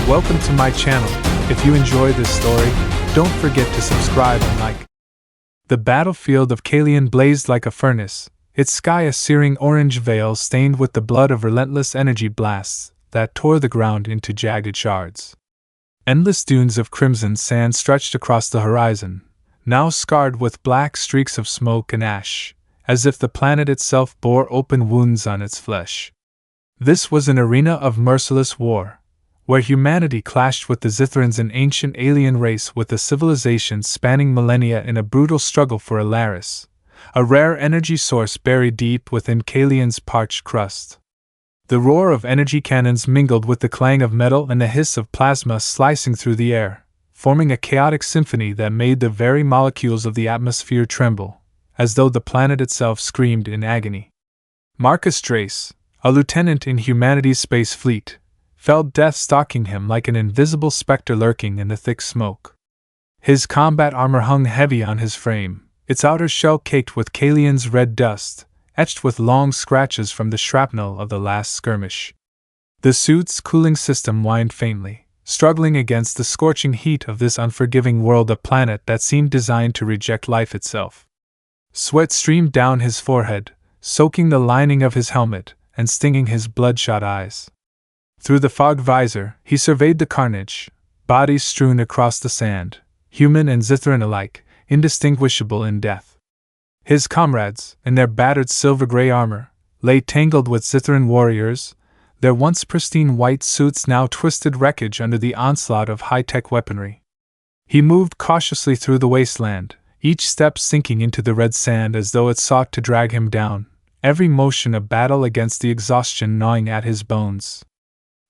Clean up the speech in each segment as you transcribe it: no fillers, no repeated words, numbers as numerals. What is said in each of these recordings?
Welcome to my channel. If you enjoy this story, don't forget to subscribe and like. The battlefield of Kaelion blazed like a furnace, its sky a searing orange veil stained with the blood of relentless energy blasts that tore the ground into jagged shards. Endless dunes of crimson sand stretched across the horizon, now scarred with black streaks of smoke and ash, as if the planet itself bore open wounds on its flesh. This was an arena of merciless war, where humanity clashed with the Xytherans, an ancient alien race with a civilization spanning millennia in a brutal struggle for Elyra, a rare energy source buried deep within Kaelion's parched crust. The roar of energy cannons mingled with the clang of metal and the hiss of plasma slicing through the air, forming a chaotic symphony that made the very molecules of the atmosphere tremble, as though the planet itself screamed in agony. Marcus Drayce, a lieutenant in humanity's space fleet, felt death stalking him like an invisible specter lurking in the thick smoke. His combat armor hung heavy on his frame, its outer shell caked with Kaelion's red dust, etched with long scratches from the shrapnel of the last skirmish. The suit's cooling system whined faintly, struggling against the scorching heat of this unforgiving world, a planet that seemed designed to reject life itself. Sweat streamed down his forehead, soaking the lining of his helmet and stinging his bloodshot eyes. Through the fogged visor, he surveyed the carnage, bodies strewn across the sand, human and Xytheran alike, indistinguishable in death. His comrades, in their battered silver-gray armor, lay tangled with Xytheran warriors, their once pristine white suits now twisted wreckage under the onslaught of high-tech weaponry. He moved cautiously through the wasteland, each step sinking into the red sand as though it sought to drag him down, every motion a battle against the exhaustion gnawing at his bones.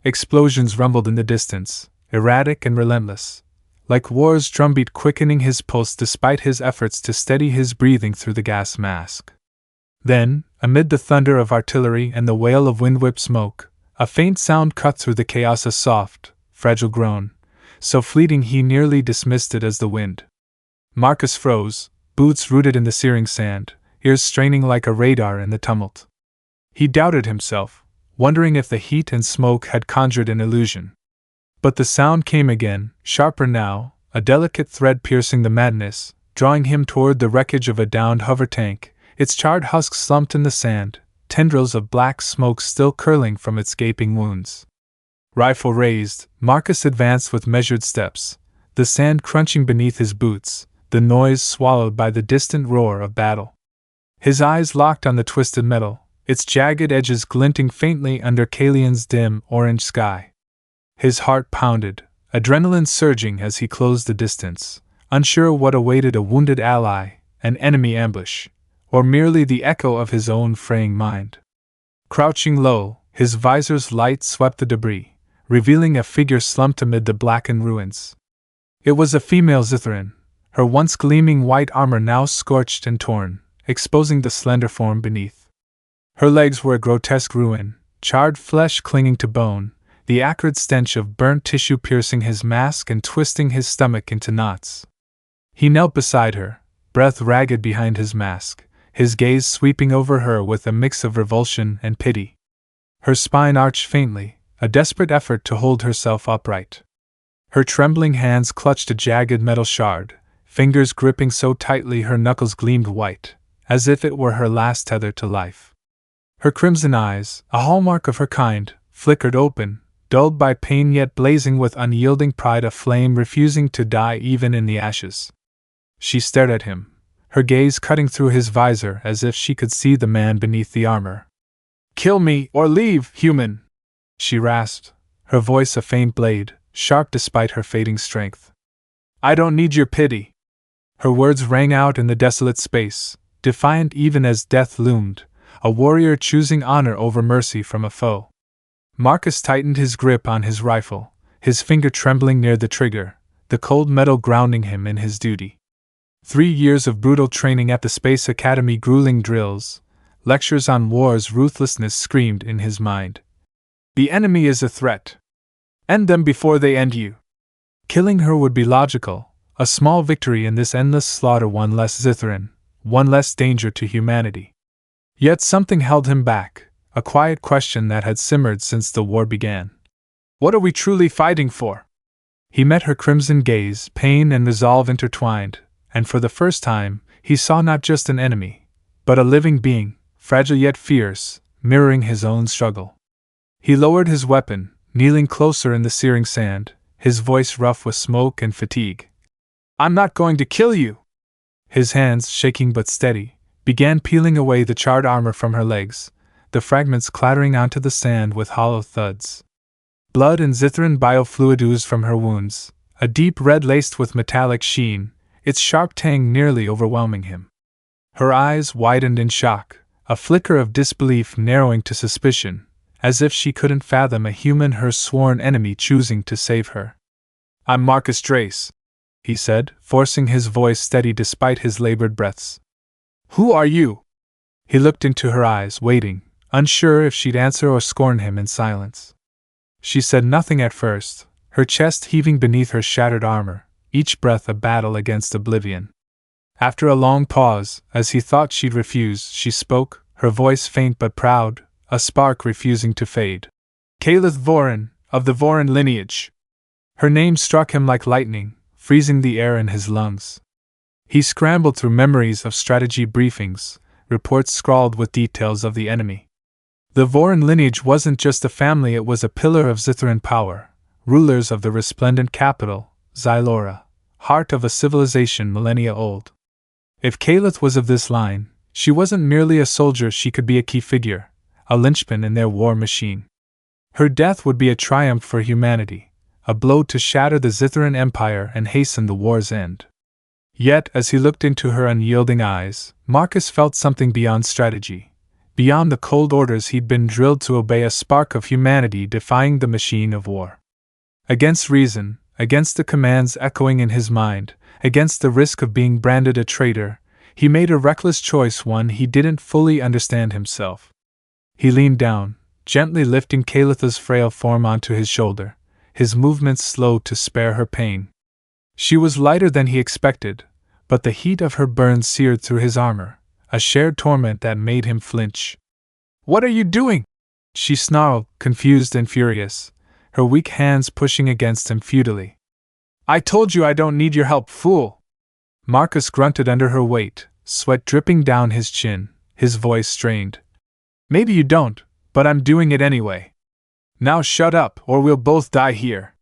Explosions rumbled in the distance, erratic and relentless, like war's drumbeat quickening his pulse despite his efforts to steady his breathing through the gas mask. Then, amid the thunder of artillery and the wail of wind-whipped smoke, a faint sound cut through the chaos, a soft, fragile groan, so fleeting he nearly dismissed it as the wind. Marcus froze, boots rooted in the searing sand, ears straining like a radar in the tumult. He doubted himself, wondering if the heat and smoke had conjured an illusion. But the sound came again, sharper now, a delicate thread piercing the madness, drawing him toward the wreckage of a downed hover tank, its charred husks slumped in the sand, tendrils of black smoke still curling from its gaping wounds. Rifle raised, Marcus advanced with measured steps, the sand crunching beneath his boots, the noise swallowed by the distant roar of battle. His eyes locked on the twisted metal, its jagged edges glinting faintly under Kaelion's dim orange sky. His heart pounded, adrenaline surging as he closed the distance, unsure what awaited a wounded ally, an enemy ambush, or merely the echo of his own fraying mind. Crouching low, his visor's light swept the debris, revealing a figure slumped amid the blackened ruins. It was a female Xytheran, her once gleaming white armor now scorched and torn, exposing the slender form beneath. Her legs were a grotesque ruin, charred flesh clinging to bone, the acrid stench of burnt tissue piercing his mask and twisting his stomach into knots. He knelt beside her, breath ragged behind his mask, his gaze sweeping over her with a mix of revulsion and pity. Her spine arched faintly, a desperate effort to hold herself upright. Her trembling hands clutched a jagged metal shard, fingers gripping so tightly her knuckles gleamed white, as if it were her last tether to life. Her crimson eyes, a hallmark of her kind, flickered open, dulled by pain yet blazing with unyielding pride, a flame refusing to die even in the ashes. She stared at him, her gaze cutting through his visor as if she could see the man beneath the armor. "Kill me, or leave, human!" she rasped, her voice a faint blade, sharp despite her fading strength. "I don't need your pity." Her words rang out in the desolate space, defiant even as death loomed, a warrior choosing honor over mercy from a foe. Marcus tightened his grip on his rifle, his finger trembling near the trigger, the cold metal grounding him in his duty. 3 years of brutal training at the Space Academy, grueling drills, lectures on war's ruthlessness screamed in his mind. The enemy is a threat. End them before they end you. Killing her would be logical, a small victory in this endless slaughter, one less Xytheran, one less danger to humanity. Yet something held him back, a quiet question that had simmered since the war began. What are we truly fighting for? He met her crimson gaze, pain and resolve intertwined, and for the first time, he saw not just an enemy, but a living being, fragile yet fierce, mirroring his own struggle. He lowered his weapon, kneeling closer in the searing sand, his voice rough with smoke and fatigue. I'm not going to kill you! His hands, shaking but steady, began peeling away the charred armor from her legs, the fragments clattering onto the sand with hollow thuds. Blood and Xytheran biofluid oozed from her wounds, a deep red laced with metallic sheen, its sharp tang nearly overwhelming him. Her eyes widened in shock, a flicker of disbelief narrowing to suspicion, as if she couldn't fathom a human, her sworn enemy, choosing to save her. I'm Marcus Drayce, he said, forcing his voice steady despite his labored breaths. Who are you? He looked into her eyes, waiting, unsure if she'd answer or scorn him in silence. She said nothing at first, her chest heaving beneath her shattered armor, each breath a battle against oblivion. After a long pause, as he thought she'd refuse, she spoke, her voice faint but proud, a spark refusing to fade. Kaelith Voryn, of the Voryn lineage. Her name struck him like lightning, freezing the air in his lungs. He scrambled through memories of strategy briefings, reports scrawled with details of the enemy. The Voryn lineage wasn't just a family, it was a pillar of Xytheran power, rulers of the resplendent capital, Xylora, heart of a civilization millennia old. If Kaelith was of this line, she wasn't merely a soldier, she could be a key figure, a linchpin in their war machine. Her death would be a triumph for humanity, a blow to shatter the Xytheran Empire and hasten the war's end. Yet, as he looked into her unyielding eyes, Marcus felt something beyond strategy. Beyond the cold orders he'd been drilled to obey, a spark of humanity defying the machine of war. Against reason, against the commands echoing in his mind, against the risk of being branded a traitor, he made a reckless choice, one he didn't fully understand himself. He leaned down, gently lifting Kaelith's frail form onto his shoulder, his movements slow to spare her pain. She was lighter than he expected, but the heat of her burn seared through his armor, a shared torment that made him flinch. What are you doing? She snarled, confused and furious, her weak hands pushing against him futilely. I told you I don't need your help, fool! Marcus grunted under her weight, sweat dripping down his chin, his voice strained. Maybe you don't, but I'm doing it anyway. Now shut up, or we'll both die here.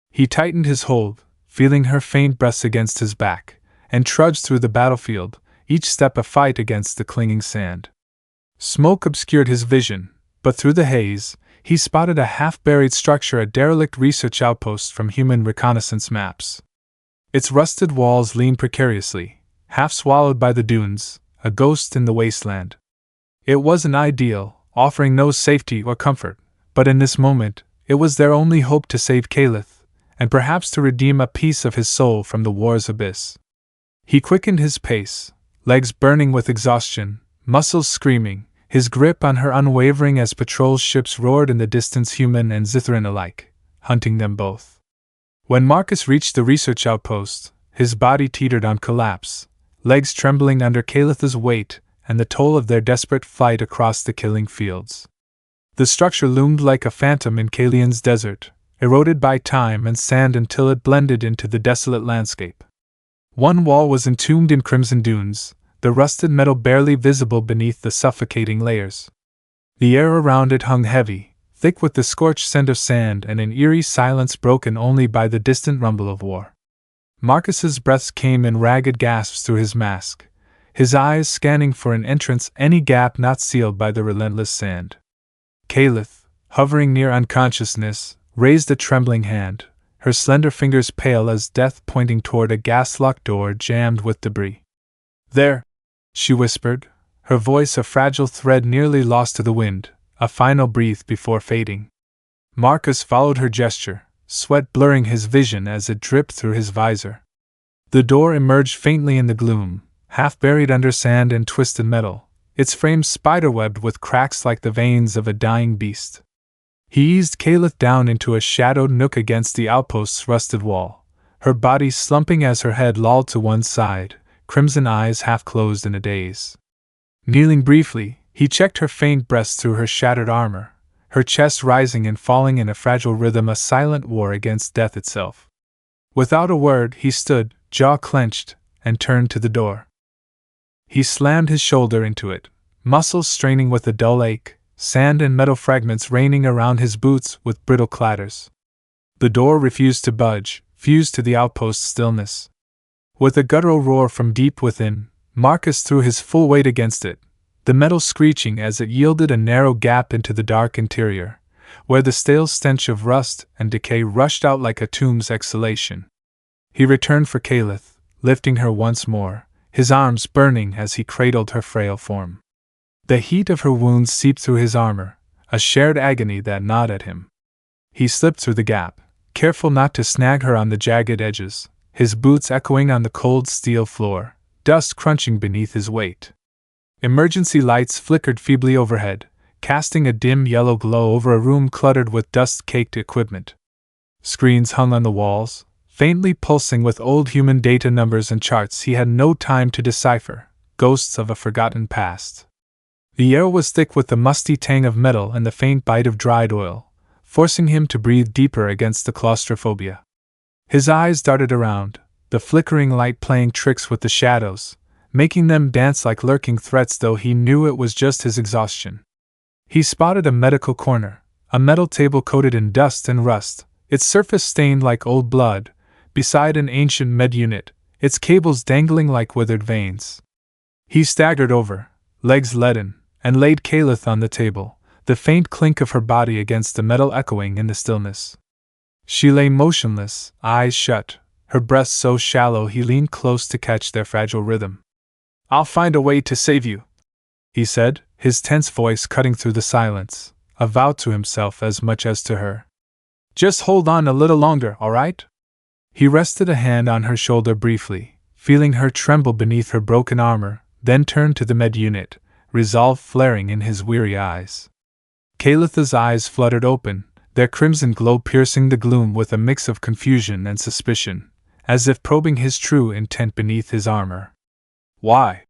He tightened his hold, feeling her faint breaths against his back, and trudged through the battlefield, each step a fight against the clinging sand. Smoke obscured his vision, but through the haze, he spotted a half-buried structure, a derelict research outpost from human reconnaissance maps. Its rusted walls leaned precariously, half swallowed by the dunes, a ghost in the wasteland. It wasn't ideal, offering no safety or comfort, but in this moment, it was their only hope to save Kaelith, and perhaps to redeem a piece of his soul from the war's abyss. He quickened his pace, legs burning with exhaustion, muscles screaming, his grip on her unwavering as patrol ships roared in the distance, human and Xytheran alike, hunting them both. When Marcus reached the research outpost, his body teetered on collapse, legs trembling under Kaelith's weight and the toll of their desperate flight across the killing fields. The structure loomed like a phantom in Kaelion's desert, eroded by time and sand until it blended into the desolate landscape. One wall was entombed in crimson dunes, the rusted metal barely visible beneath the suffocating layers. The air around it hung heavy, thick with the scorched scent of sand and an eerie silence broken only by the distant rumble of war. Marcus's breaths came in ragged gasps through his mask, his eyes scanning for an entrance, any gap not sealed by the relentless sand. Kaelith, hovering near unconsciousness, raised a trembling hand, her slender fingers pale as death, pointing toward a gas-locked door jammed with debris. There, she whispered, her voice a fragile thread nearly lost to the wind, a final breath before fading. Marcus followed her gesture, sweat blurring his vision as it dripped through his visor. The door emerged faintly in the gloom, half buried under sand and twisted metal, its frame spiderwebbed with cracks like the veins of a dying beast. He eased Kaelith down into a shadowed nook against the outpost's rusted wall, her body slumping as her head lolled to one side, crimson eyes half closed in a daze. Kneeling briefly, he checked her faint breaths through her shattered armor, her chest rising and falling in a fragile rhythm, a silent war against death itself. Without a word, he stood, jaw clenched, and turned to the door. He slammed his shoulder into it, muscles straining with a dull ache, sand and metal fragments raining around his boots with brittle clatters. The door refused to budge, fused to the outpost's stillness. With a guttural roar from deep within, Marcus threw his full weight against it, the metal screeching as it yielded a narrow gap into the dark interior, where the stale stench of rust and decay rushed out like a tomb's exhalation. He returned for Kaelith, lifting her once more, his arms burning as he cradled her frail form. The heat of her wounds seeped through his armor, a shared agony that gnawed at him. He slipped through the gap, careful not to snag her on the jagged edges, his boots echoing on the cold steel floor, dust crunching beneath his weight. Emergency lights flickered feebly overhead, casting a dim yellow glow over a room cluttered with dust-caked equipment. Screens hung on the walls, faintly pulsing with old human data numbers and charts he had no time to decipher, ghosts of a forgotten past. The air was thick with the musty tang of metal and the faint bite of dried oil, forcing him to breathe deeper against the claustrophobia. His eyes darted around, the flickering light playing tricks with the shadows, making them dance like lurking threats, though he knew it was just his exhaustion. He spotted a medical corner, a metal table coated in dust and rust, its surface stained like old blood, beside an ancient med unit, its cables dangling like withered veins. He staggered over, legs leaden, and laid Kaelith on the table, the faint clink of her body against the metal echoing in the stillness. She lay motionless, eyes shut, her breath so shallow he leaned close to catch their fragile rhythm. "I'll find a way to save you," he said, his tense voice cutting through the silence, a vow to himself as much as to her. "Just hold on a little longer, all right?" He rested a hand on her shoulder briefly, feeling her tremble beneath her broken armor, then turned to the med unit, resolve flaring in his weary eyes. Kaelith's eyes fluttered open, their crimson glow piercing the gloom with a mix of confusion and suspicion, as if probing his true intent beneath his armor. "Why?"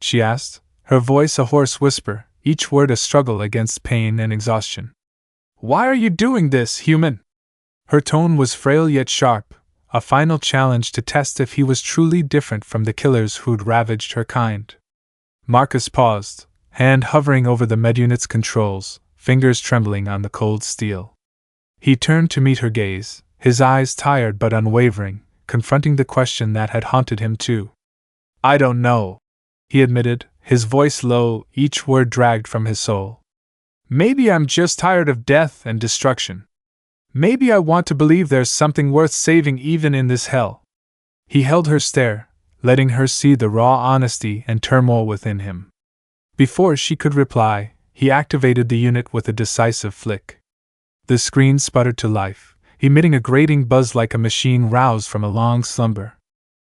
she asked, her voice a hoarse whisper, each word a struggle against pain and exhaustion. "Why are you doing this, human?" Her tone was frail yet sharp, a final challenge to test if he was truly different from the killers who'd ravaged her kind. Marcus paused, hand hovering over the medunit's controls, fingers trembling on the cold steel. He turned to meet her gaze, his eyes tired but unwavering, confronting the question that had haunted him too. "I don't know," he admitted, his voice low, each word dragged from his soul. "Maybe I'm just tired of death and destruction. Maybe I want to believe there's something worth saving even in this hell." He held her stare, letting her see the raw honesty and turmoil within him. Before she could reply, he activated the unit with a decisive flick. The screen sputtered to life, emitting a grating buzz like a machine roused from a long slumber.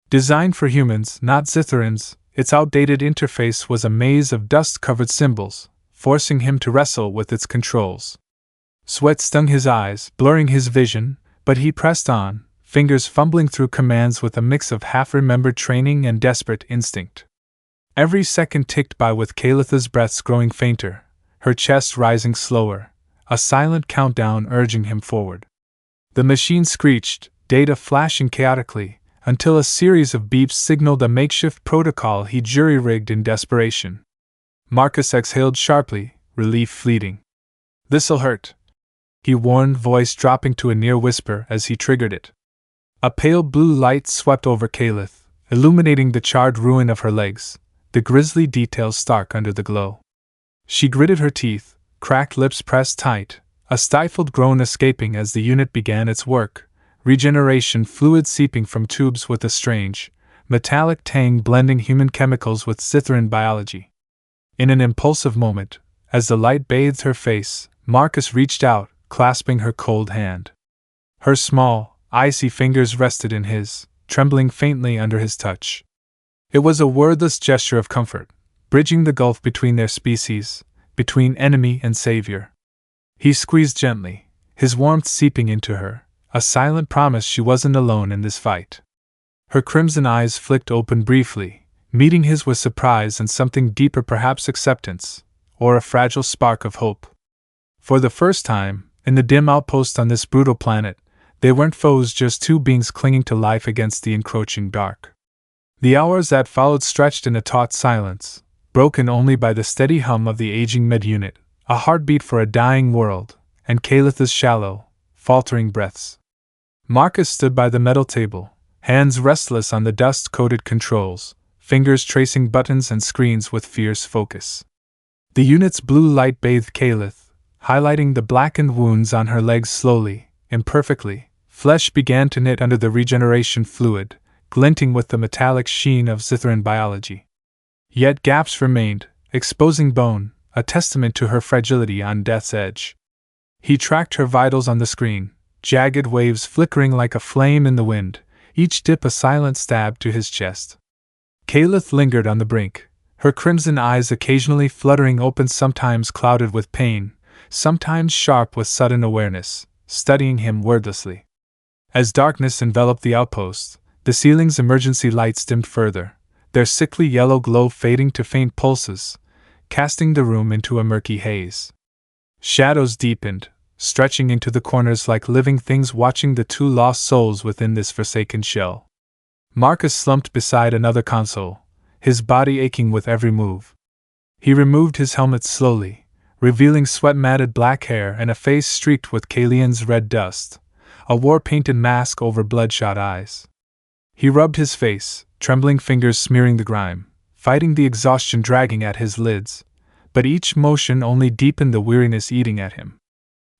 Designed for humans, not Xytherans, its outdated interface was a maze of dust-covered symbols, forcing him to wrestle with its controls. Sweat stung his eyes, blurring his vision, but he pressed on, fingers fumbling through commands with a mix of half-remembered training and desperate instinct. Every second ticked by with Kaelith's breaths growing fainter, her chest rising slower, a silent countdown urging him forward. The machine screeched, data flashing chaotically, until a series of beeps signaled a makeshift protocol he jury-rigged in desperation. Marcus exhaled sharply, relief fleeting. "This'll hurt," he warned, voice dropping to a near whisper as he triggered it. A pale blue light swept over Kaelith, illuminating the charred ruin of her legs, the grisly details stark under the glow. She gritted her teeth, cracked lips pressed tight, a stifled groan escaping as the unit began its work, regeneration fluid seeping from tubes with a strange, metallic tang blending human chemicals with Xytheran biology. In an impulsive moment, as the light bathed her face, Marcus reached out, clasping her cold hand. Her small, icy fingers rested in his, trembling faintly under his touch. It was a wordless gesture of comfort, bridging the gulf between their species, between enemy and savior. He squeezed gently, his warmth seeping into her, a silent promise she wasn't alone in this fight. Her crimson eyes flicked open briefly, meeting his with surprise and something deeper, perhaps acceptance, or a fragile spark of hope. For the first time, in the dim outpost on this brutal planet, they weren't foes, just two beings clinging to life against the encroaching dark. The hours that followed stretched in a taut silence, broken only by the steady hum of the aging med-unit, a heartbeat for a dying world, and Kaelith's shallow, faltering breaths. Marcus stood by the metal table, hands restless on the dust-coated controls, fingers tracing buttons and screens with fierce focus. The unit's blue light bathed Kaelith, highlighting the blackened wounds on her legs slowly, imperfectly. Flesh began to knit under the regeneration fluid, glinting with the metallic sheen of Xytheran biology. Yet gaps remained, exposing bone, a testament to her fragility on death's edge. He tracked her vitals on the screen, jagged waves flickering like a flame in the wind, each dip a silent stab to his chest. Kaelith lingered on the brink, her crimson eyes occasionally fluttering open, sometimes clouded with pain, sometimes sharp with sudden awareness, studying him wordlessly. As darkness enveloped the outpost, the ceiling's emergency lights dimmed further, their sickly yellow glow fading to faint pulses, casting the room into a murky haze. Shadows deepened, stretching into the corners like living things watching the two lost souls within this forsaken shell. Marcus slumped beside another console, his body aching with every move. He removed his helmet slowly, revealing sweat-matted black hair and a face streaked with Kaelion's red dust, a war-painted mask over bloodshot eyes. He rubbed his face, trembling fingers smearing the grime, fighting the exhaustion dragging at his lids, but each motion only deepened the weariness eating at him.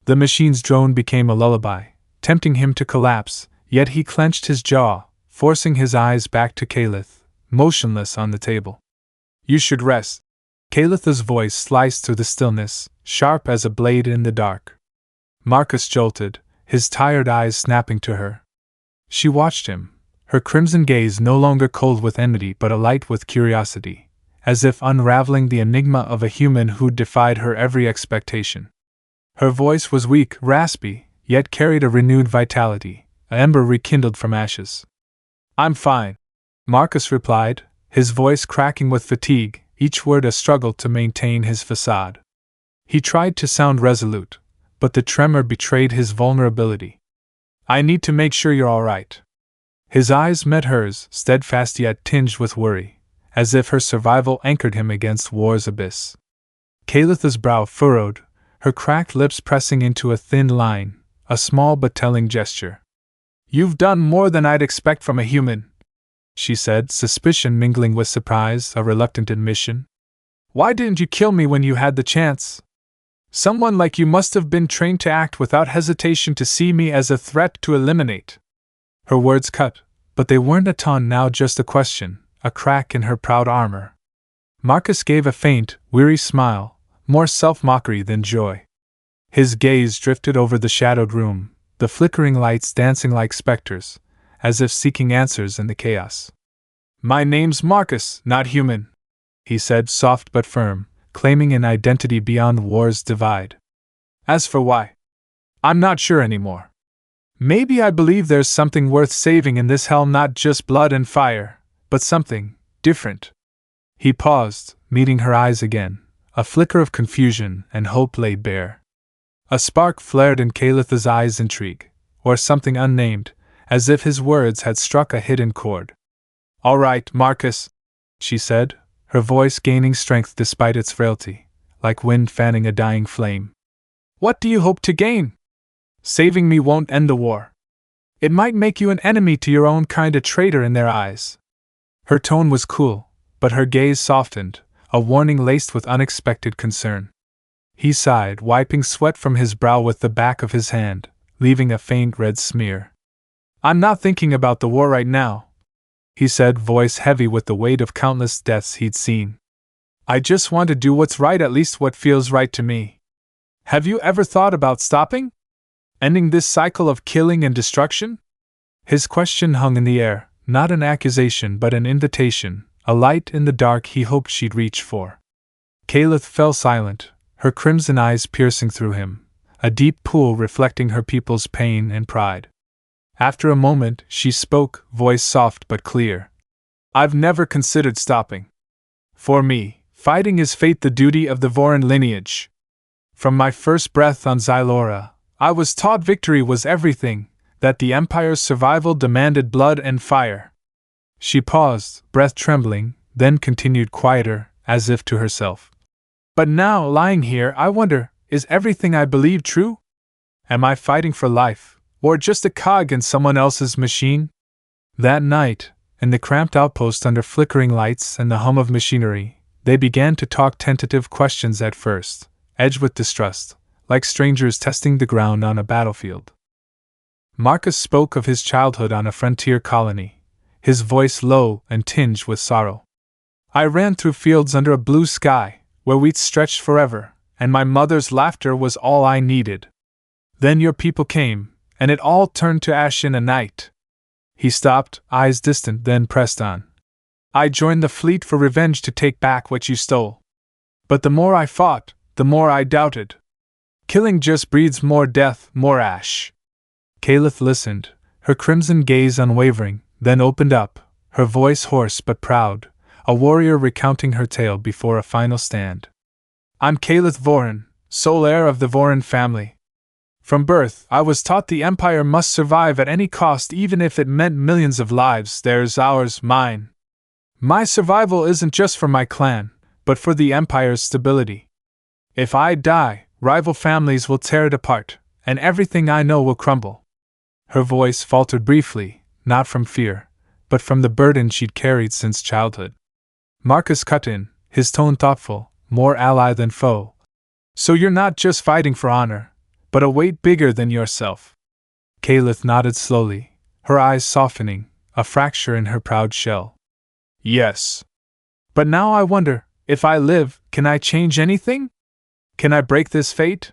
The machine's drone became a lullaby, tempting him to collapse, yet he clenched his jaw, forcing his eyes back to Kaelith, motionless on the table. "You should rest." Kaelith's voice sliced through the stillness, sharp as a blade in the dark. Marcus jolted, his tired eyes snapping to her. She watched him, her crimson gaze no longer cold with enmity but alight with curiosity, as if unraveling the enigma of a human who'd defied her every expectation. Her voice was weak, raspy, yet carried a renewed vitality, an ember rekindled from ashes. "I'm fine," Marcus replied, his voice cracking with fatigue, each word a struggle to maintain his facade. He tried to sound resolute, but the tremor betrayed his vulnerability. "I need to make sure you're all right." His eyes met hers, steadfast yet tinged with worry, as if her survival anchored him against war's abyss. Kaelith's brow furrowed, her cracked lips pressing into a thin line, a small but telling gesture. "You've done more than I'd expect from a human," she said, suspicion mingling with surprise, a reluctant admission. "Why didn't you kill me when you had the chance? Someone like you must have been trained to act without hesitation, to see me as a threat to eliminate." Her words cut, but they weren't a taunt now, just a question, a crack in her proud armor. Marcus gave a faint, weary smile, more self-mockery than joy. His gaze drifted over the shadowed room, the flickering lights dancing like specters, as if seeking answers in the chaos. "My name's Marcus, not human," he said, soft but firm, claiming an identity beyond war's divide. "As for why, I'm not sure anymore. Maybe I believe there's something worth saving in this hell, not just blood and fire, but something different." He paused, meeting her eyes again. A flicker of confusion and hope lay bare. A spark flared in Kaelith's eyes, intrigue, or something unnamed, as if his words had struck a hidden chord. "All right, Marcus," she said, her voice gaining strength despite its frailty, like wind fanning a dying flame. "What do you hope to gain? Saving me won't end the war. It might make you an enemy to your own kind, a traitor in their eyes." Her tone was cool, but her gaze softened, a warning laced with unexpected concern. He sighed, wiping sweat from his brow with the back of his hand, leaving a faint red smear. "I'm not thinking about the war right now," he said, voice heavy with the weight of countless deaths he'd seen. "I just want to do what's right, at least what feels right to me. Have you ever thought about stopping? Ending this cycle of killing and destruction?" His question hung in the air, not an accusation but an invitation, a light in the dark he hoped she'd reach for. Kaelith fell silent, her crimson eyes piercing through him, a deep pool reflecting her people's pain and pride. After a moment, she spoke, voice soft but clear. "I've never considered stopping. For me, fighting is fate, the duty of the Voryn lineage. From my first breath on Xylora, I was taught victory was everything, that the Empire's survival demanded blood and fire. She paused, breath trembling, then continued quieter, as if to herself. But now, lying here, I wonder, is everything I believe true? Am I fighting for life, or just a cog in someone else's machine? That night, in the cramped outpost under flickering lights and the hum of machinery, they began to talk tentative questions at first, edged with distrust, like strangers testing the ground on a battlefield. Marcus spoke of his childhood on a frontier colony, his voice low and tinged with sorrow. I ran through fields under a blue sky, where wheat stretched forever, and my mother's laughter was all I needed. Then your people came, and it all turned to ash in a night. He stopped, eyes distant, then pressed on. I joined the fleet for revenge to take back what you stole. But the more I fought, the more I doubted. Killing just breeds more death, more ash. Kaelith listened, her crimson gaze unwavering, then opened up, her voice hoarse but proud, a warrior recounting her tale before a final stand. I'm Kaelith Voryn, sole heir of the Voryn family. From birth, I was taught the Empire must survive at any cost, even if it meant millions of lives. Theirs, ours, mine. My survival isn't just for my clan, but for the Empire's stability. If I die, rival families will tear it apart, and everything I know will crumble. Her voice faltered briefly, not from fear, but from the burden she'd carried since childhood. Marcus cut in, his tone thoughtful, more ally than foe. So you're not just fighting for honor, but a weight bigger than yourself. Kaelith nodded slowly, her eyes softening, a fracture in her proud shell. Yes. But now I wonder, if I live, can I change anything? Can I break this fate?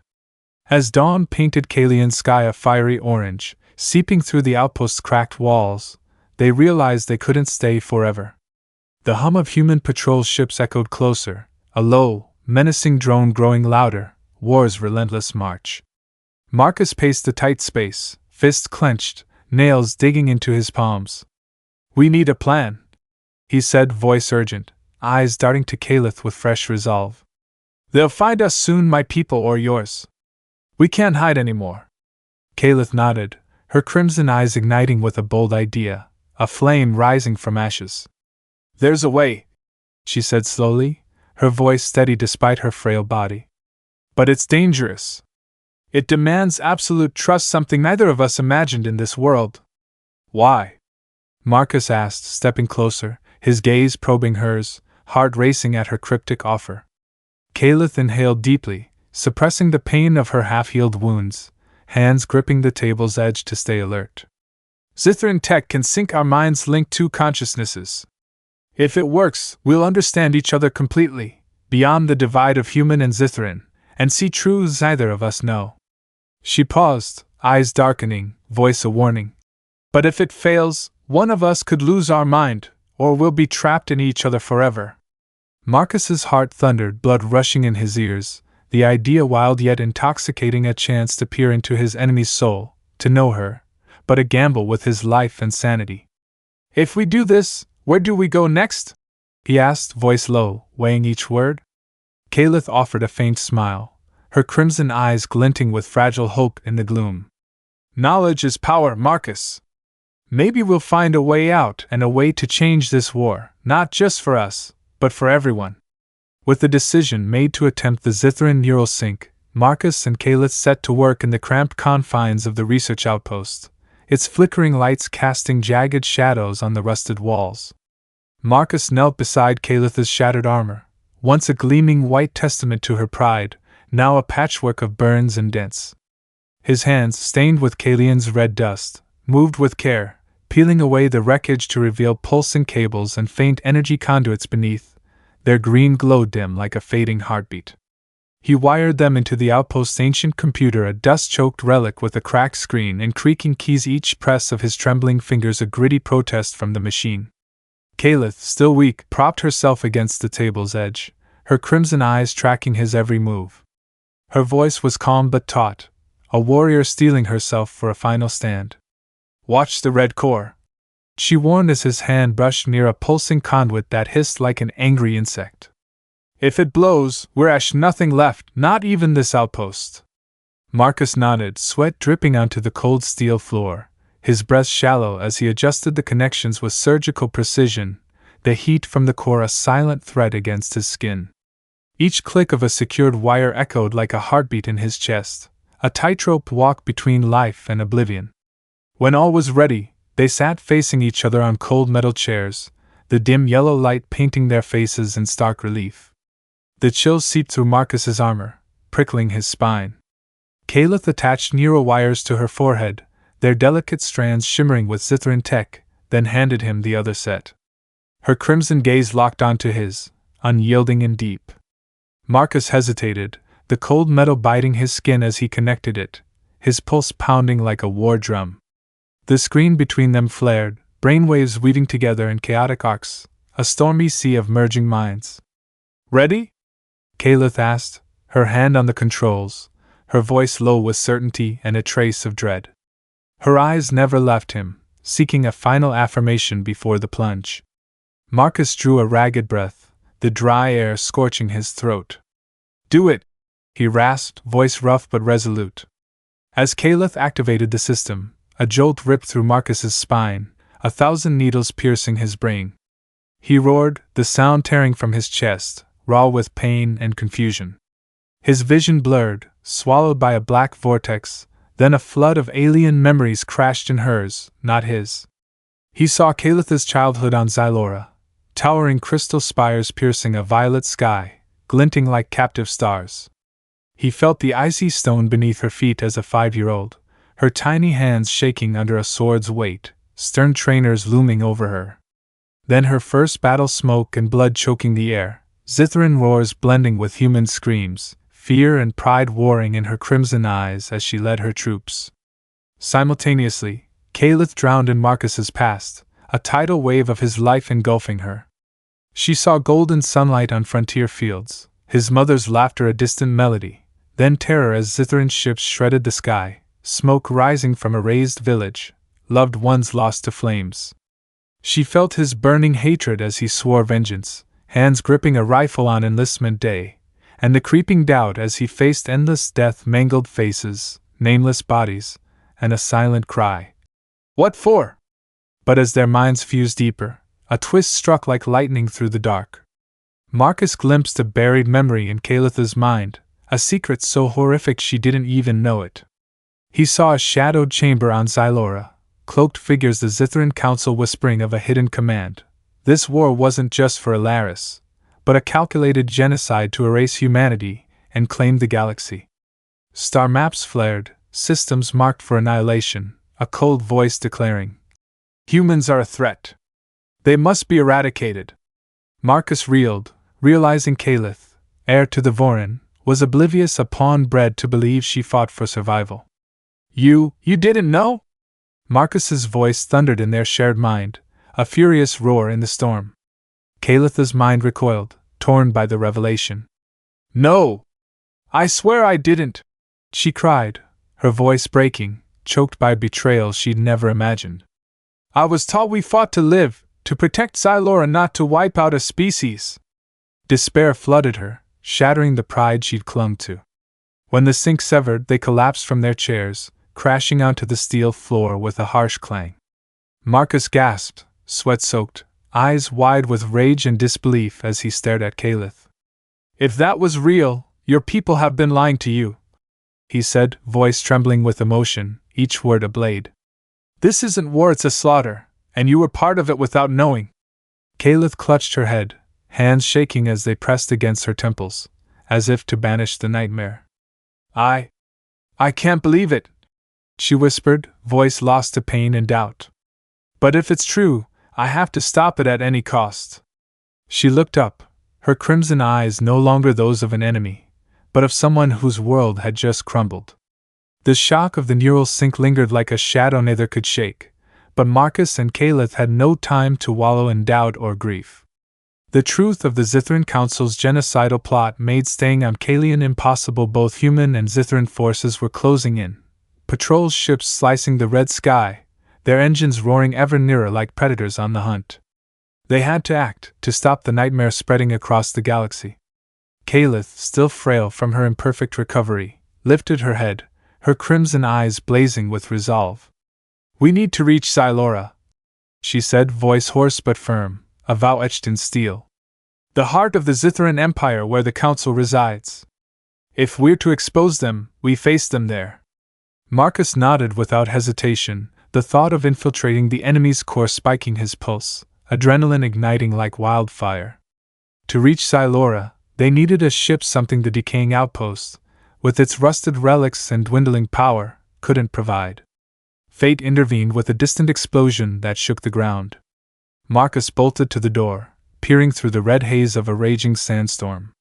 As dawn painted Kaelion's sky a fiery orange, seeping through the outpost's cracked walls, they realized they couldn't stay forever. The hum of human patrol ships echoed closer, a low, menacing drone growing louder, war's relentless march. Marcus paced the tight space, fists clenched, nails digging into his palms. We need a plan, he said, voice urgent, eyes darting to Kaelith with fresh resolve. They'll find us soon, my people or yours. We can't hide anymore. Kaelith nodded, her crimson eyes igniting with a bold idea, a flame rising from ashes. There's a way, she said slowly, her voice steady despite her frail body. But it's dangerous. It demands absolute trust, something neither of us imagined in this world. Why? Marcus asked, stepping closer, his gaze probing hers, heart racing at her cryptic offer. Kaelith inhaled deeply, suppressing the pain of her half-healed wounds, hands gripping the table's edge to stay alert. Xytheran tech can sync our minds, link two consciousnesses. If it works, we'll understand each other completely, beyond the divide of human and Xytheran, and see truths neither of us know. She paused, eyes darkening, voice a warning. But if it fails, one of us could lose our mind, or we'll be trapped in each other forever. Marcus's heart thundered, blood rushing in his ears, the idea wild yet intoxicating, a chance to peer into his enemy's soul, to know her, but a gamble with his life and sanity. If we do this, where do we go next? He asked, voice low, weighing each word. Kaelith offered a faint smile, her crimson eyes glinting with fragile hope in the gloom. Knowledge is power, Marcus. Maybe we'll find a way out and a way to change this war, not just for us, but for everyone. With the decision made to attempt the Xytheran neural sync, Marcus and Kaelith set to work in the cramped confines of the research outpost, its flickering lights casting jagged shadows on the rusted walls. Marcus knelt beside Kaelith's shattered armor, once a gleaming white testament to her pride, now a patchwork of burns and dents. His hands, stained with Kaelion's red dust, moved with care, peeling away the wreckage to reveal pulsing cables and faint energy conduits beneath, their green glow dim like a fading heartbeat. He wired them into the outpost's ancient computer, a dust-choked relic with a cracked screen and creaking keys, each press of his trembling fingers a gritty protest from the machine. Kaelith, still weak, propped herself against the table's edge, her crimson eyes tracking his every move. Her voice was calm but taut, a warrior steeling herself for a final stand. Watch the red core, she warned as his hand brushed near a pulsing conduit that hissed like an angry insect. If it blows, we're nothing left, not even this outpost. Marcus nodded, sweat dripping onto the cold steel floor, his breath shallow as he adjusted the connections with surgical precision, the heat from the core a silent threat against his skin. Each click of a secured wire echoed like a heartbeat in his chest, a tightrope walk between life and oblivion. When all was ready, they sat facing each other on cold metal chairs, the dim yellow light painting their faces in stark relief. The chills seeped through Marcus's armor, prickling his spine. Kaelith attached neural wires to her forehead, their delicate strands shimmering with Xytheran tech, then handed him the other set. Her crimson gaze locked onto his, unyielding and deep. Marcus hesitated, the cold metal biting his skin as he connected it, his pulse pounding like a war drum. The screen between them flared, brainwaves weaving together in chaotic arcs, a stormy sea of merging minds. Ready? Kaelith asked, her hand on the controls, her voice low with certainty and a trace of dread. Her eyes never left him, seeking a final affirmation before the plunge. Marcus drew a ragged breath, the dry air scorching his throat. Do it, he rasped, voice rough but resolute. As Kaelith activated the system, a jolt ripped through Marcus's spine, 1,000 needles piercing his brain. He roared, the sound tearing from his chest, raw with pain and confusion. His vision blurred, swallowed by a black vortex, then a flood of alien memories crashed in hers, not his. He saw Kaelith's childhood on Xylora, towering crystal spires piercing a violet sky, glinting like captive stars. He felt the icy stone beneath her feet as a 5-year-old, her tiny hands shaking under a sword's weight, stern trainers looming over her. Then her first battle, smoke and blood choking the air, Xytheran roars blending with human screams, fear and pride warring in her crimson eyes as she led her troops. Simultaneously, Kaelith drowned in Marcus's past, a tidal wave of his life engulfing her. She saw golden sunlight on frontier fields, his mother's laughter a distant melody, then terror as Xytheran's ships shredded the sky, smoke rising from a razed village, loved ones lost to flames. She felt his burning hatred as he swore vengeance, hands gripping a rifle on enlistment day, and the creeping doubt as he faced endless death, mangled faces, nameless bodies, and a silent cry. What for? But as their minds fused deeper, a twist struck like lightning through the dark. Marcus glimpsed a buried memory in Kaelith's mind, a secret so horrific she didn't even know it. He saw a shadowed chamber on Xylora, cloaked figures the Xytheran Council whispering of a hidden command. This war wasn't just for Elyra, but a calculated genocide to erase humanity and claim the galaxy. Star maps flared, systems marked for annihilation, a cold voice declaring, "Humans are a threat. They must be eradicated." Marcus reeled, realizing Kaelith, heir to the Voryn, was oblivious, a pawn bred to believe she fought for survival. You didn't know?" Marcus's voice thundered in their shared mind, a furious roar in the storm. Kaelith's mind recoiled, torn by the revelation. "No! I swear I didn't!" she cried, her voice breaking, choked by betrayal she'd never imagined. "I was taught we fought to live, to protect Xylora, not to wipe out a species." Despair flooded her, shattering the pride she'd clung to. When the sync severed, they collapsed from their chairs, crashing onto the steel floor with a harsh clang. Marcus gasped, sweat-soaked, eyes wide with rage and disbelief as he stared at Kaelith. "If that was real, your people have been lying to you," he said, voice trembling with emotion, each word a blade. "This isn't war, it's a slaughter, and you were part of it without knowing." Kaelith clutched her head, hands shaking as they pressed against her temples, as if to banish the nightmare. I can't believe it," she whispered, voice lost to pain and doubt. "But if it's true, I have to stop it at any cost." She looked up, her crimson eyes no longer those of an enemy, but of someone whose world had just crumbled. The shock of the neural sync lingered like a shadow neither could shake, but Marcus and Kaelith had no time to wallow in doubt or grief. The truth of the Xytheran Council's genocidal plot made staying on Kaelion impossible. Both human and Xytheran forces were closing in, patrol ships slicing the red sky, their engines roaring ever nearer like predators on the hunt. They had to act, to stop the nightmare spreading across the galaxy. Kaelith, still frail from her imperfect recovery, lifted her head, her crimson eyes blazing with resolve. "We need to reach Xylora," she said, voice hoarse but firm, a vow etched in steel. "The heart of the Xytheran Empire where the Council resides. If we're to expose them, we face them there." Marcus nodded without hesitation, the thought of infiltrating the enemy's core spiking his pulse, adrenaline igniting like wildfire. To reach Xylora, they needed a ship. Something the decaying outpost, with its rusted relics and dwindling power, couldn't provide. Fate intervened with a distant explosion that shook the ground. Marcus bolted to the door, peering through the red haze of a raging sandstorm.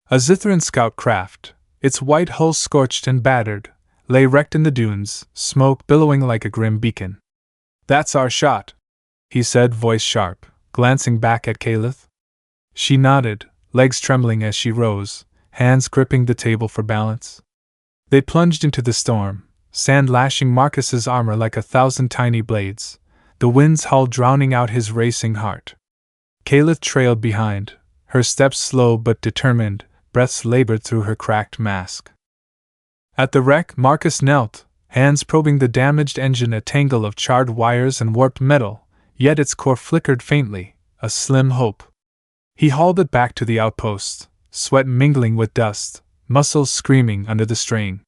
A Xytheran scout craft, its white hull scorched and battered, lay wrecked in the dunes, smoke billowing like a grim beacon. "That's our shot," he said, voice sharp, glancing back at Kaelith. She nodded, legs trembling as she rose, hands gripping the table for balance. They plunged into the storm, sand lashing Marcus's armor like 1,000 tiny blades, the wind's howl drowning out his racing heart. Kaelith trailed behind, her steps slow but determined, breaths labored through her cracked mask. At the wreck, Marcus knelt, hands probing the damaged engine, a tangle of charred wires and warped metal, yet its core flickered faintly, a slim hope. He hauled it back to the outpost, sweat mingling with dust, muscles screaming under the strain.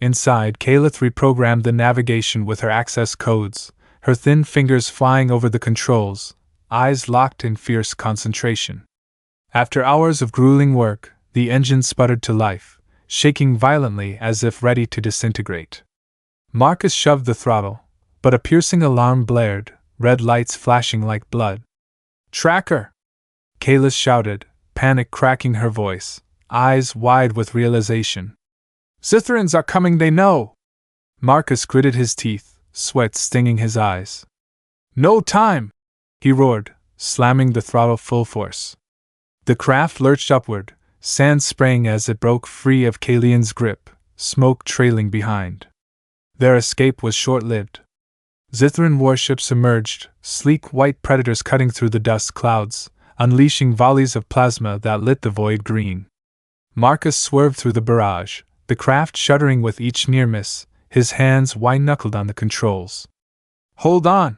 Inside, Kaelith reprogrammed the navigation with her access codes, her thin fingers flying over the controls, eyes locked in fierce concentration. After hours of grueling work, the engine sputtered to life, shaking violently as if ready to disintegrate. Marcus shoved the throttle, but a piercing alarm blared, red lights flashing like blood. "Tracker!" Kaelith shouted, panic cracking her voice, eyes wide with realization. "Xytherans are coming, they know!" Marcus gritted his teeth, sweat stinging his eyes. "No time!" he roared, slamming the throttle full force. The craft lurched upward, sand spraying as it broke free of Kaelion's grip, smoke trailing behind. Their escape was short-lived. Xytheran warships emerged, sleek white predators cutting through the dust clouds, unleashing volleys of plasma that lit the void green. Marcus swerved through the barrage, the craft shuddering with each near miss, his hands white-knuckled on the controls. "Hold on!"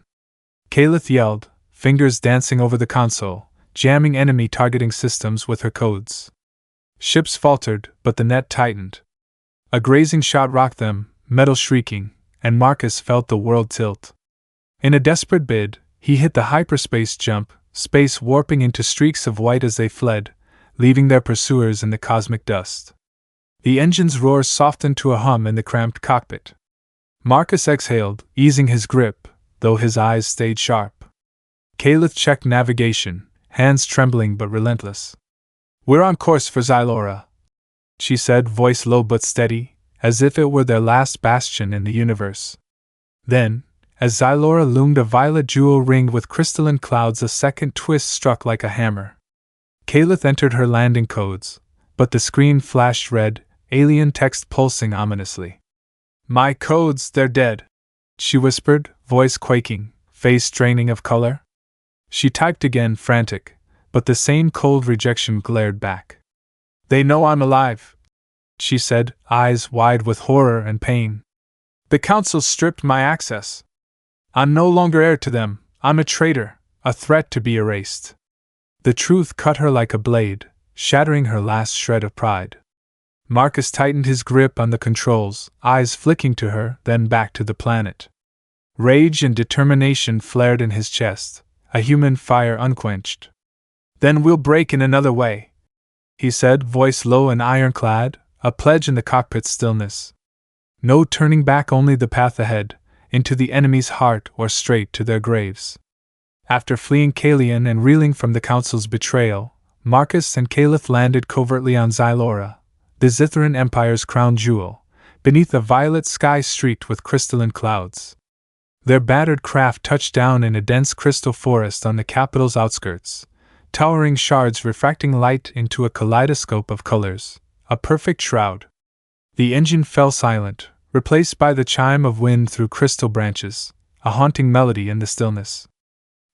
Kaelith yelled, fingers dancing over the console, jamming enemy targeting systems with her codes. Ships faltered, but the net tightened. A grazing shot rocked them, metal shrieking, and Marcus felt the world tilt. In a desperate bid, he hit the hyperspace jump, space warping into streaks of white as they fled, leaving their pursuers in the cosmic dust. The engine's roar softened to a hum in the cramped cockpit. Marcus exhaled, easing his grip, though his eyes stayed sharp. Kaelith checked navigation, hands trembling but relentless. "We're on course for Xylora," she said, voice low but steady, as if it were their last bastion in the universe. Then, as Xylora loomed a violet jewel ringed with crystalline clouds, a second twist struck like a hammer. Kaelith entered her landing codes, but the screen flashed red, alien text pulsing ominously. "My codes, they're dead," she whispered, voice quaking, face draining of color. She typed again, frantic, but the same cold rejection glared back. "They know I'm alive," she said, eyes wide with horror and pain. "The Council stripped my access. I'm no longer heir to them, I'm a traitor, a threat to be erased." The truth cut her like a blade, shattering her last shred of pride. Marcus tightened his grip on the controls, eyes flicking to her, then back to the planet. Rage and determination flared in his chest, a human fire unquenched. "Then we'll break in another way," he said, voice low and ironclad, a pledge in the cockpit's stillness. No turning back, only the path ahead, into the enemy's heart or straight to their graves. After fleeing Kaelion and reeling from the Council's betrayal, Marcus and Kaelith landed covertly on Xylora, the Xytheran Empire's crown jewel, beneath a violet sky streaked with crystalline clouds. Their battered craft touched down in a dense crystal forest on the capital's outskirts, towering shards refracting light into a kaleidoscope of colors, a perfect shroud. The engine fell silent, replaced by the chime of wind through crystal branches, a haunting melody in the stillness.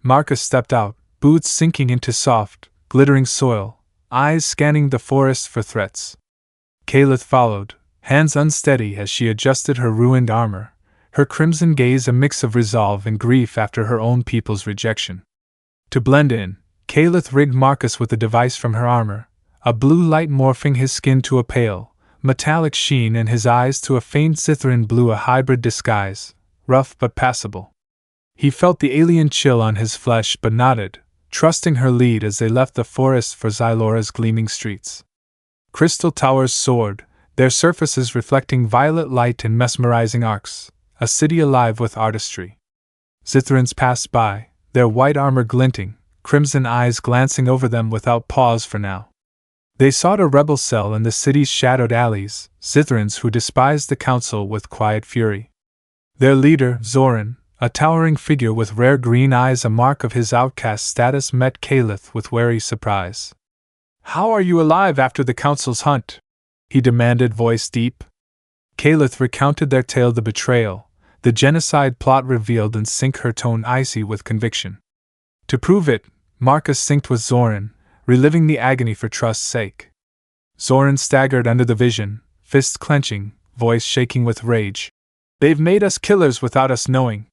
Marcus stepped out, boots sinking into soft, glittering soil, eyes scanning the forest for threats. Kaelith followed, hands unsteady as she adjusted her ruined armor, her crimson gaze a mix of resolve and grief after her own people's rejection. To blend in, Kaelith rigged Marcus with a device from her armor, a blue light morphing his skin to a pale, metallic sheen and his eyes to a faint Xytheran blue, a hybrid disguise, rough but passable. He felt the alien chill on his flesh but nodded, trusting her lead as they left the forest for Xylora's gleaming streets. Crystal towers soared, their surfaces reflecting violet light in mesmerizing arcs, a city alive with artistry. Xytherans passed by, their white armor glinting, crimson eyes glancing over them without pause for now. They sought a rebel cell in the city's shadowed alleys, Xytherans who despised the council with quiet fury. Their leader, Voryn, a towering figure with rare green eyes, a mark of his outcast status, met Kaelith with wary surprise. "How are you alive after the council's hunt?" he demanded, voice deep. Kaelith recounted their tale, the betrayal, the genocide plot revealed, and sank her tone icy with conviction. To prove it, Marcus synced with Voryn, reliving the agony for trust's sake. Voryn staggered under the vision, fists clenching, voice shaking with rage. "They've made us killers without us knowing."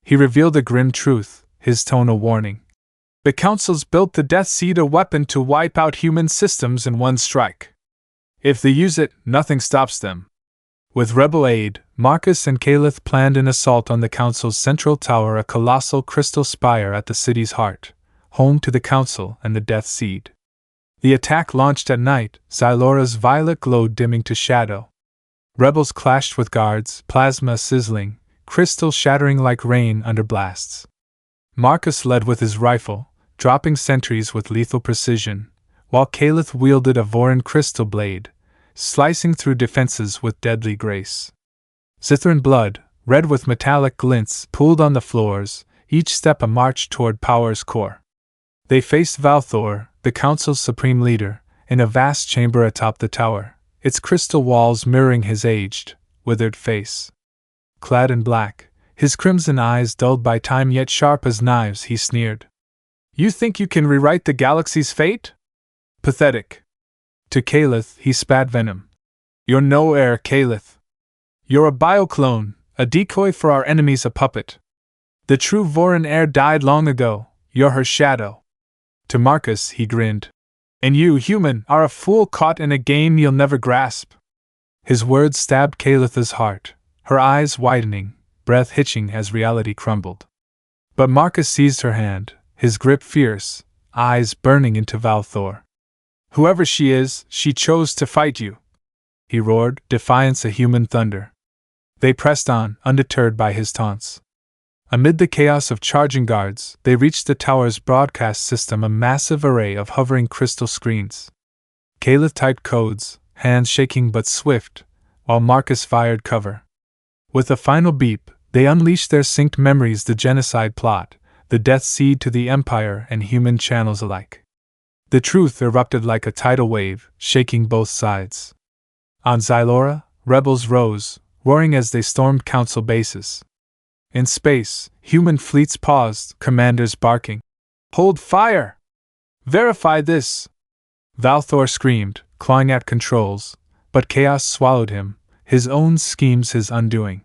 He revealed a grim truth, his tone a warning. "The Council's built the Death Seed, a weapon to wipe out human systems in one strike. If they use it, nothing stops them." With rebel aid, Marcus and Kaelith planned an assault on the Council's central tower, a colossal crystal spire at the city's heart, home to the Council and the Death Seed. The attack launched at night, Xylora's violet glow dimming to shadow. Rebels clashed with guards, plasma sizzling, crystal shattering like rain under blasts. Marcus led with his rifle, dropping sentries with lethal precision, while Kaelith wielded a Voryn crystal blade, slicing through defenses with deadly grace. Xytheran blood, red with metallic glints, pooled on the floors, each step a march toward power's core. They faced Valthor, the Council's supreme leader, in a vast chamber atop the tower, its crystal walls mirroring his aged, withered face. Clad in black, his crimson eyes dulled by time yet sharp as knives, he sneered. "You think you can rewrite the galaxy's fate? Pathetic." To Kaelith, he spat venom. "You're no heir, Kaelith. You're a bioclone, a decoy for our enemies, a puppet. The true Voryn heir died long ago, you're her shadow." To Marcus, he grinned. "And you, human, are a fool caught in a game you'll never grasp." His words stabbed Kaelith's heart, her eyes widening, breath hitching as reality crumbled. But Marcus seized her hand, his grip fierce, eyes burning into Valthor. "Whoever she is, she chose to fight you," he roared, defiance a human thunder. They pressed on, undeterred by his taunts. Amid the chaos of charging guards, they reached the tower's broadcast system, a massive array of hovering crystal screens. Kaelith typed codes, hands shaking but swift, while Marcus fired cover. With a final beep, they unleashed their synced memories, the genocide plot, the death seed to the Empire and human channels alike. The truth erupted like a tidal wave, shaking both sides. On Xylora, rebels rose, roaring as they stormed council bases. In space, human fleets paused, commanders barking, "Hold fire! Verify this!" Valthor screamed, clawing at controls, but chaos swallowed him, his own schemes his undoing.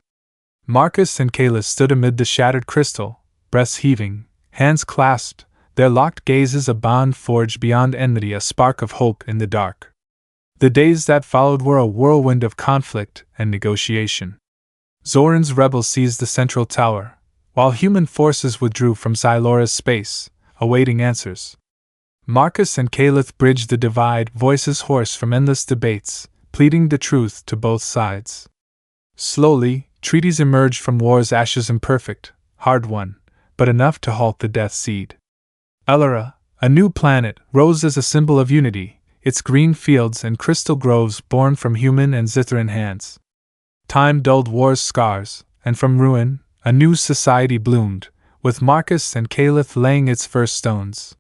Marcus and Kaelith stood amid the shattered crystal, breaths heaving, hands clasped, their locked gazes a bond forged beyond enmity, a spark of hope in the dark. The days that followed were a whirlwind of conflict and negotiation. Zoran's rebels seized the central tower, while human forces withdrew from Xylora's space, awaiting answers. Marcus and Kaelith bridged the divide, voices hoarse from endless debates, pleading the truth to both sides. Slowly, treaties emerged from war's ashes, imperfect, hard-won, but enough to halt the Death Seed. Elyra, a new planet, rose as a symbol of unity, its green fields and crystal groves born from human and Xytheran hands. Time dulled war's scars, and from ruin, a new society bloomed, with Marcus and Kaelith laying its first stones.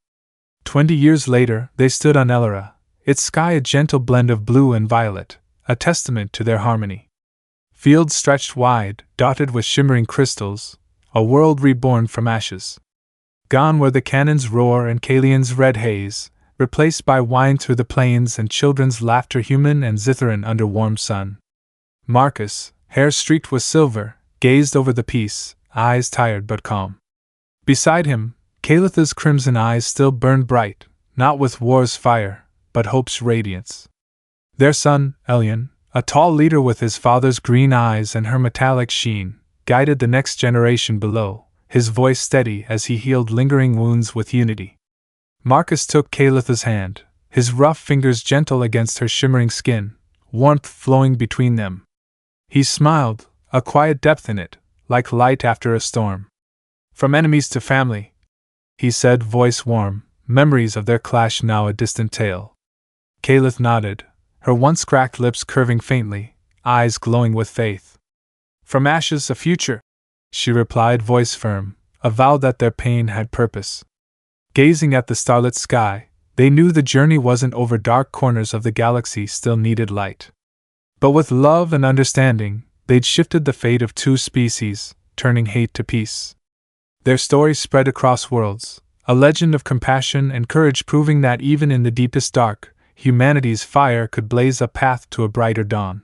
20 years later, they stood on Elyra, its sky a gentle blend of blue and violet, a testament to their harmony. Fields stretched wide, dotted with shimmering crystals, a world reborn from ashes. Gone were the cannon's roar and Kaelion's red haze, replaced by wine through the plains and children's laughter, human and Xytheran under warm sun. Marcus, hair streaked with silver, gazed over the piece, eyes tired but calm. Beside him, Kaelith's crimson eyes still burned bright, not with war's fire, but hope's radiance. Their son, Kaelion, a tall leader with his father's green eyes and her metallic sheen, guided the next generation below, his voice steady as he healed lingering wounds with unity. Marcus took Kaelith's hand, his rough fingers gentle against her shimmering skin, warmth flowing between them. He smiled, a quiet depth in it, like light after a storm. From enemies to family, he said, voice warm, memories of their clash now a distant tale. Kaelith nodded, her once cracked lips curving faintly, eyes glowing with faith. From ashes a future, she replied, voice firm, a vow that their pain had purpose. Gazing at the starlit sky, they knew the journey wasn't over. Dark corners of the galaxy still needed light. But with love and understanding, they'd shifted the fate of two species, turning hate to peace. Their story spread across worlds, a legend of compassion and courage, proving that even in the deepest dark, humanity's fire could blaze a path to a brighter dawn.